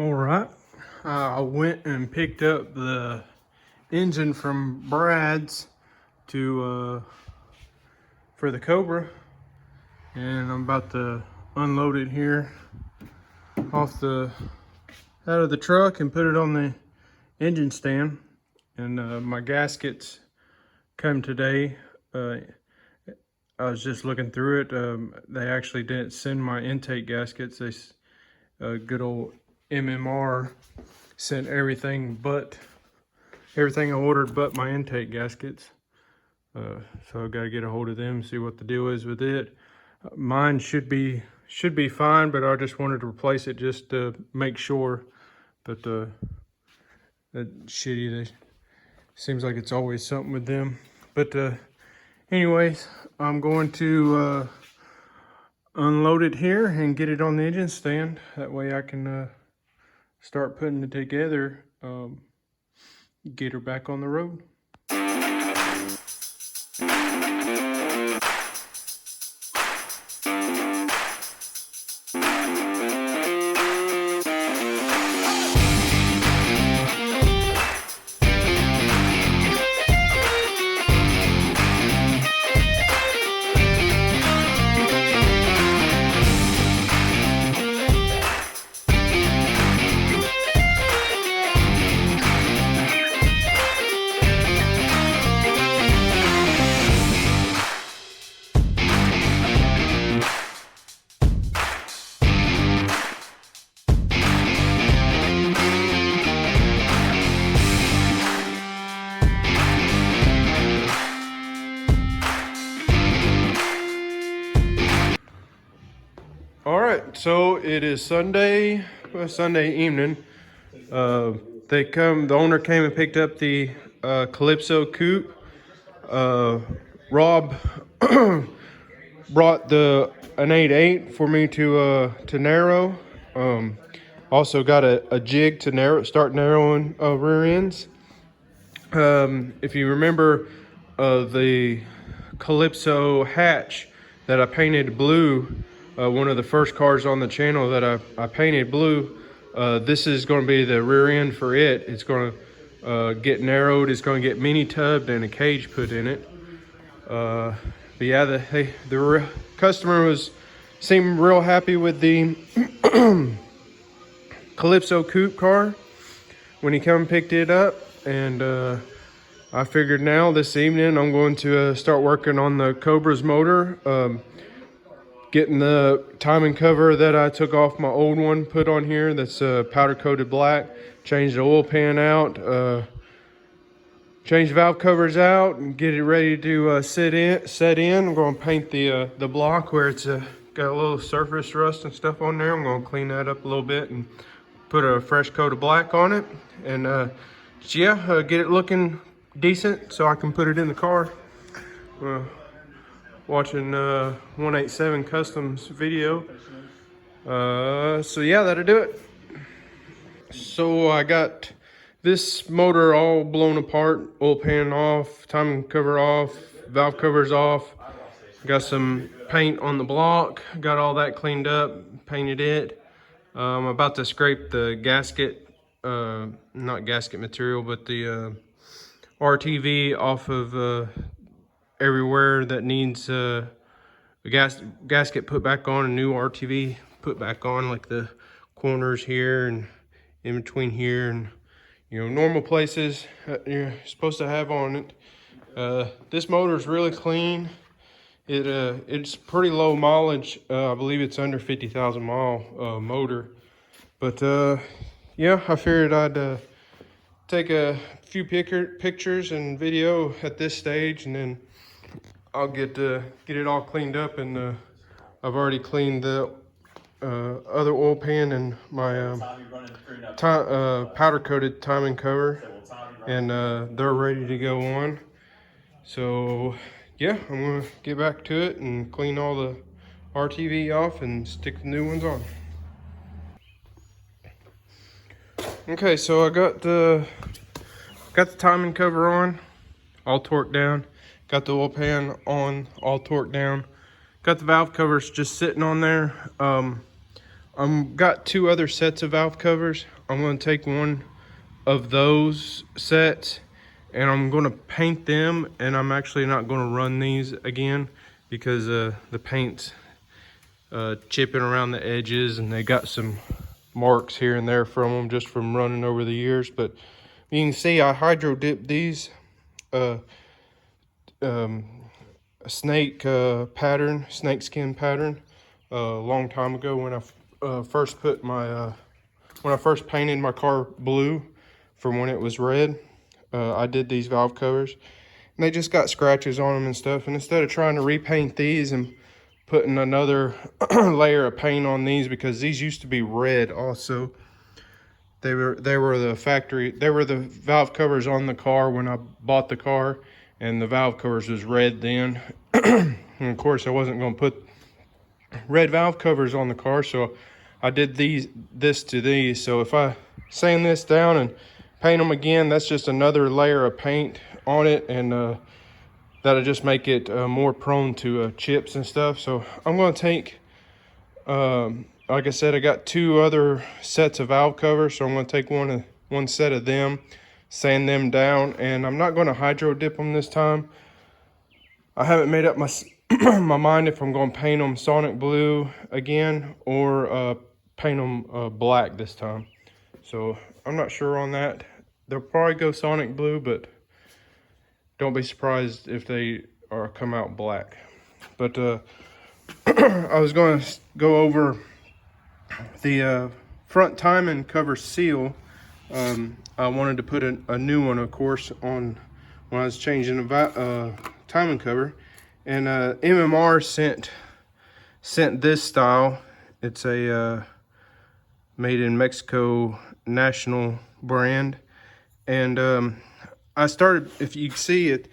All right, I went and picked up the engine from Brad's to for the Cobra, and I'm about to unload it here off out of the truck and put it on the engine stand. And my gaskets come today. I was just looking through it. They actually didn't send my intake gaskets. They good old MMR sent everything I ordered but my intake gaskets. So I've got to get a hold of them, see what the deal is with it. Mine should be fine, but I just wanted to replace it just to make sure. But that shitty, seems like it's always something with them. But anyways, I'm going to unload it here and get it on the engine stand. That way I can start putting it together, get her back on the road. All right, so it is Sunday evening. The owner came and picked up the Calypso coupe. Rob brought an 8.8 for me to narrow. Also got a jig to start narrowing rear ends. If you remember the Calypso hatch that I painted blue, one of the first cars on the channel that I painted blue, this is going to be the rear end for it. It's going to get narrowed. It's going to get mini tubbed and a cage put in it. But yeah, the customer seemed real happy with the Calypso coupe car when he come and picked it up. And I figured now this evening I'm going to start working on the Cobra's motor. Getting the timing cover that I took off my old one put on here, that's powder coated black. Changed the oil pan out, change the valve covers out, and get it ready to set in. I'm going to paint the block where it's got a little surface rust and stuff on there. I'm going to clean that up a little bit and put a fresh coat of black on it, and get it looking decent so I can put it in the car. Watching 187 Customs video. So yeah, that'll do it. So I got this motor all blown apart, oil pan off, timing cover off, valve covers off. Got some paint on the block, got all that cleaned up, painted it. I'm about to scrape the gasket, not gasket material, but the RTV off of everywhere that needs a gasket put back on, a new RTV put back on, like the corners here and in between here, and normal places that you're supposed to have on it. This motor is really clean. It's pretty low mileage. I believe it's under 50,000 mile motor, but yeah, I figured I'd take a few pictures and video at this stage, and then I'll get it all cleaned up. And I've already cleaned the other oil pan and my powder coated timing cover, and they're ready to go on. So yeah, I'm gonna get back to it and clean all the RTV off and stick the new ones on. Okay, so I got the timing cover on, all torqued down. Got the oil pan on, all torqued down. Got the valve covers just sitting on there. I'm got two other sets of valve covers. I'm going to take one of those sets and I'm going to paint them, and I'm actually not going to run these again because the paint's chipping around the edges, and they got some marks here and there from them just from running over the years. But you can see I hydro dipped these snake skin pattern a long time ago when I first put my when I first painted my car blue from when it was red. I did these valve covers and they just got scratches on them and stuff, and instead of trying to repaint these and putting another layer of paint on these, because these used to be red also, they were the valve covers on the car when I bought the car, and the valve covers was red then. And of course I wasn't going to put red valve covers on the car, so I did this to these. So if I sand this down and paint them again, that's just another layer of paint on it, and that'll just make it more prone to chips and stuff. So I'm going to take like I said, I got two other sets of valve covers, so I'm going to take one set of them, sand them down, and I'm not going to hydro dip them this time. I haven't made up my my mind if I'm going to paint them Sonic Blue again or paint them black this time. So I'm not sure on that. They'll probably go Sonic Blue, but don't be surprised if they come out black. But I was going to go over the front timing cover seal. I wanted to put a new one, of course, on when I was changing the timing cover, and MMR sent this style. It's a made in Mexico national brand, and I started, if you see it,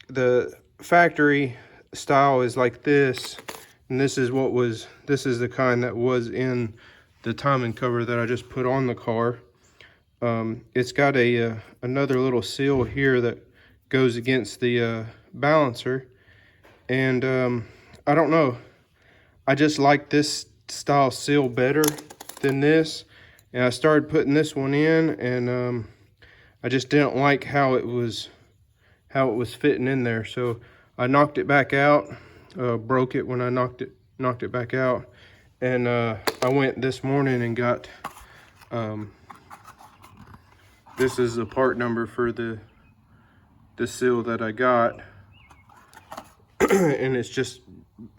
the factory style is like this, and this is the kind that was in the timing cover that I just put on the car. It's got another little seal here that goes against the balancer, and I don't know, I just like this style seal better than this, and I started putting this one in, and I just didn't like how it was fitting in there, so I knocked it back out, broke it when I knocked it back out, and I went this morning and got this is the part number for the seal that I got, and it's just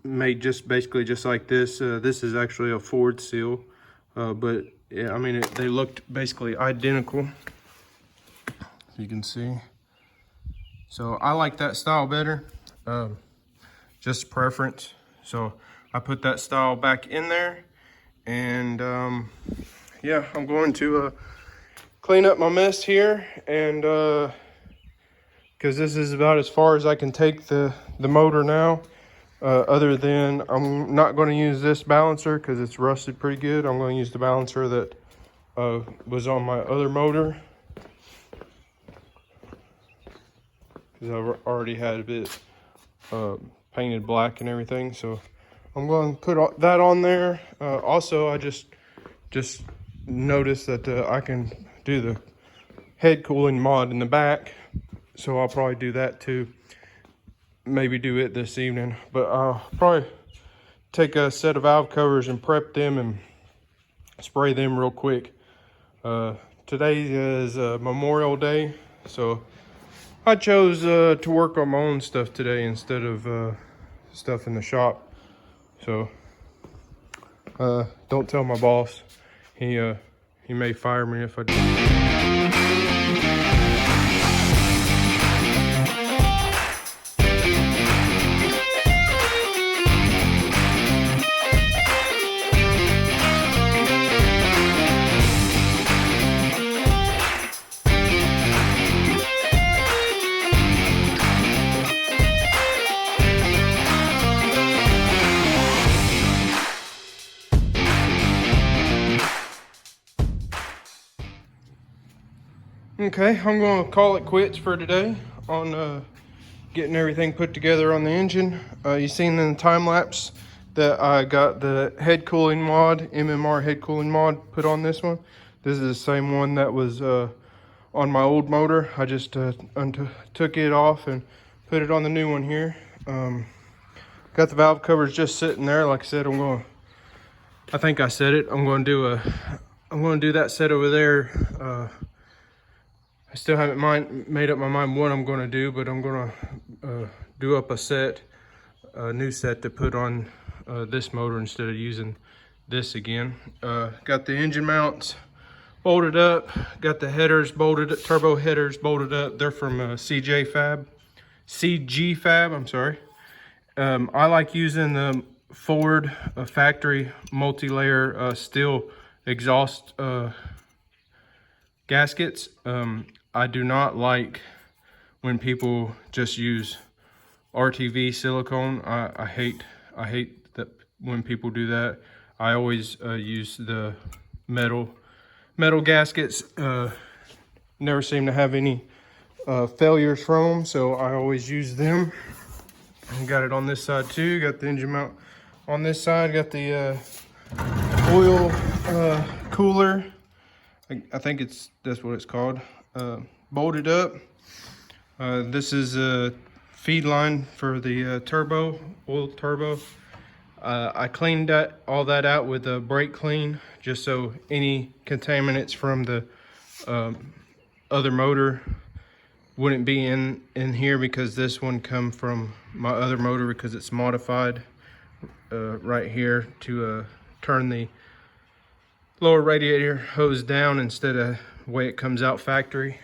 made basically just like this. This is actually a Ford seal, but yeah, I mean they looked basically identical, as you can see. So I like that style better, just preference. So I put that style back in there, and yeah, I'm going to clean up my mess here, and because this is about as far as I can take the motor now, other than I'm not going to use this balancer because it's rusted pretty good. I'm going to use the balancer that was on my other motor, because I've already had it painted black and everything. So I'm going to put that on there. Also, I just noticed that I can do the head cooling mod in the back, so I'll probably do that too. Maybe do it this evening, but I'll probably take a set of valve covers and prep them and spray them real quick. Today is Memorial Day, so I chose to work on my own stuff today instead of stuff in the shop. So don't tell my boss. He may fire me if I do. Okay, I'm going to call it quits for today on getting everything put together on the engine. You seen in the time lapse that I got the head cooling mod, MMR head cooling mod put on this one. This is the same one that was on my old motor. I just took it off and put it on the new one here. Got the valve covers just sitting there. Like I said, I think I said it. I'm going to do that set over there. I still haven't made up my mind what I'm going to do, but I'm going to do up a new set to put on this motor instead of using this again. Got the engine mounts bolted up, got the headers bolted, turbo headers bolted up. They're from CG Fab, I'm sorry. I like using the Ford factory multi-layer steel exhaust gaskets. I do not like when people just use RTV silicone. I hate that when people do that. I always use the metal gaskets. Never seem to have any failures from them, so I always use them. I got it on this side too. Got the engine mount on this side. Got the oil cooler. I think that's what it's called. Bolted up. This is a feed line for the turbo, oil turbo. I cleaned all that out with a brake clean, just so any contaminants from the other motor wouldn't be in here, because this one come from my other motor because it's modified right here to turn the lower radiator hose down instead of the way it comes out factory.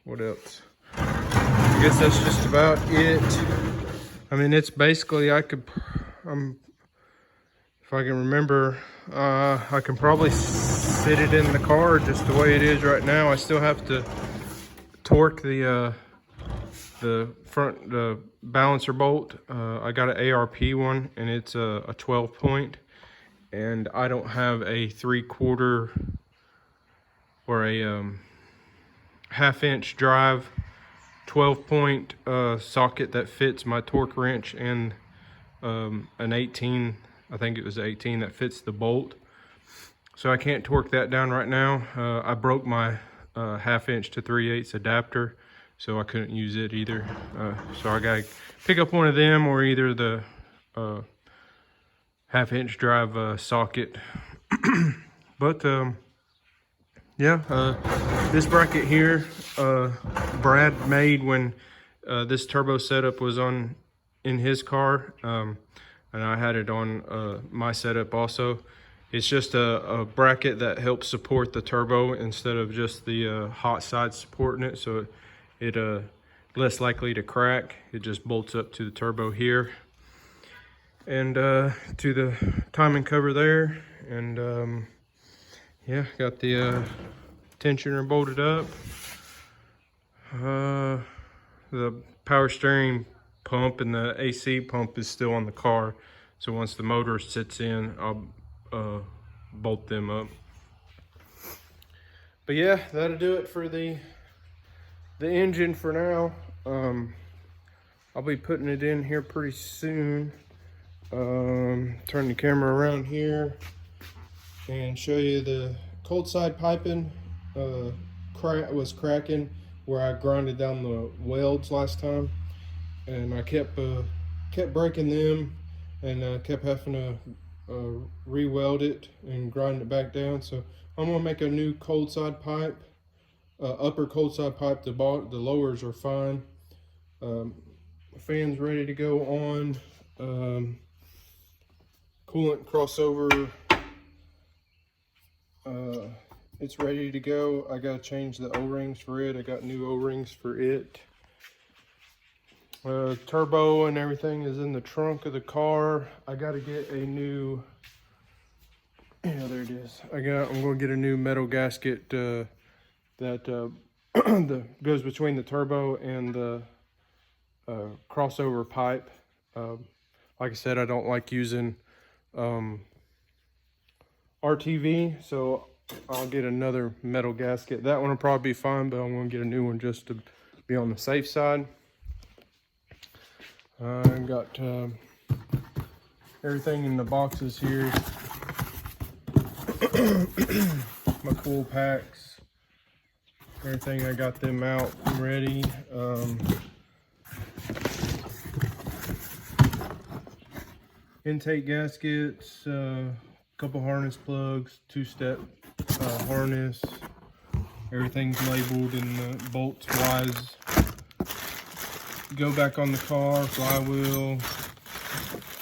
What else? I guess that's just about it. I mean, it's basically, if I can remember, I can probably fit it in the car just the way it is right now. I still have to torque the balancer bolt. I got an ARP one, and it's a 12 point, and I don't have a 3/4 or a half-inch drive 12 point socket that fits my torque wrench, and an 18, I think it was 18, that fits the bolt. So I can't torque that down right now. I broke my half-inch to 3/8 adapter, so I couldn't use it either. So I gotta pick up one of them, or either the half-inch drive socket. But yeah, this bracket here, Brad made when this turbo setup was in his car, and I had it on my setup also. It's just a bracket that helps support the turbo instead of just the hot side supporting it, so it less likely to crack. It just bolts up to the turbo here, and to the timing cover there, and yeah, got the tensioner bolted up. The power steering pump and the AC pump is still on the car, so once the motor sits in, I'll bolt them up. But yeah, that'll do it for the engine for now. I'll be putting it in here pretty soon. Turn the camera around here and show you the cold side piping was cracking where I grinded down the welds last time, and I kept breaking them, and kept having to re-weld it and grind it back down. So I'm gonna make a new cold side pipe, upper cold side pipe. The lowers are fine. Fan's ready to go on. Coolant crossover, it's ready to go. I gotta change the O-rings for it. I got new O-rings for it. Turbo and everything is in the trunk of the car. I gotta get a new, yeah, there it is. I'm gonna get a new metal gasket that goes between the turbo and the crossover pipe. Like I said, I don't like using RTV, so I'll get another metal gasket. That one will probably be fine, but I'm gonna get a new one just to be on the safe side. I got everything in the boxes here. My cool packs, everything, I got them out ready. Intake gaskets, couple harness plugs, two-step harness. Everything's labeled in the bolts wise. Go back on the car, flywheel,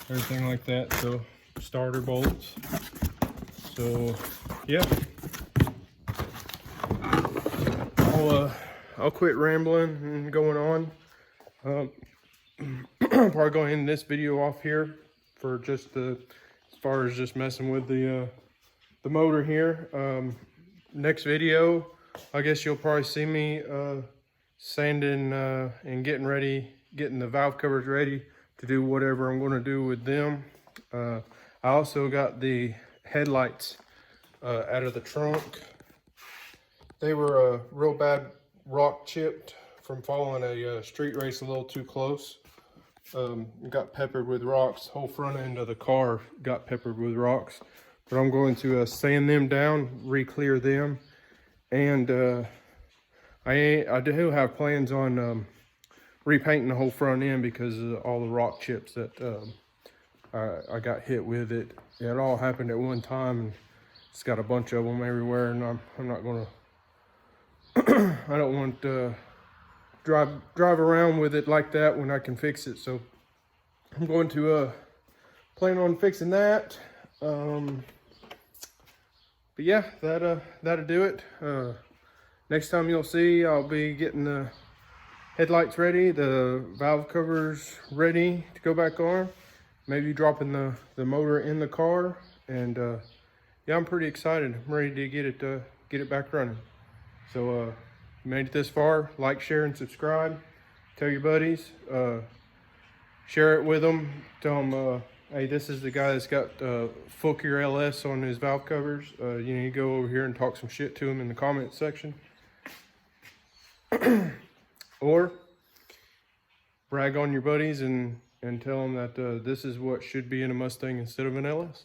everything like that. So starter bolts. So yeah, I'll quit rambling and going on. I'll probably go end this video off here for just as far as just messing with the motor here. Next video, I guess you'll probably see me sanding and getting the valve covers ready to do whatever I'm going to do with them. I also got the headlights out of the trunk. They were real bad rock chipped from following a street race a little too close. Got peppered with rocks. Whole front end of the car got peppered with rocks. But I'm going to sand them down, re-clear them, and I do have plans on repainting the whole front end because of all the rock chips that I got hit with it. It all happened at one time, and it's got a bunch of them everywhere, and I'm not gonna I don't want to drive around with it like that when I can fix it. So I'm going to plan on fixing that. But yeah, that'll do it. Next time you'll see, I'll be getting the headlights ready, the valve covers ready to go back on, maybe dropping the motor in the car, and yeah, I'm pretty excited. I'm ready to get it back running. So if you made it this far, like, share, and subscribe. Tell your buddies, share it with them. Tell them, hey, this is the guy that's got full cure LS on his valve covers. You need to go over here and talk some shit to him in the comment section. Or brag on your buddies and tell them that this is what should be in a Mustang instead of an LS.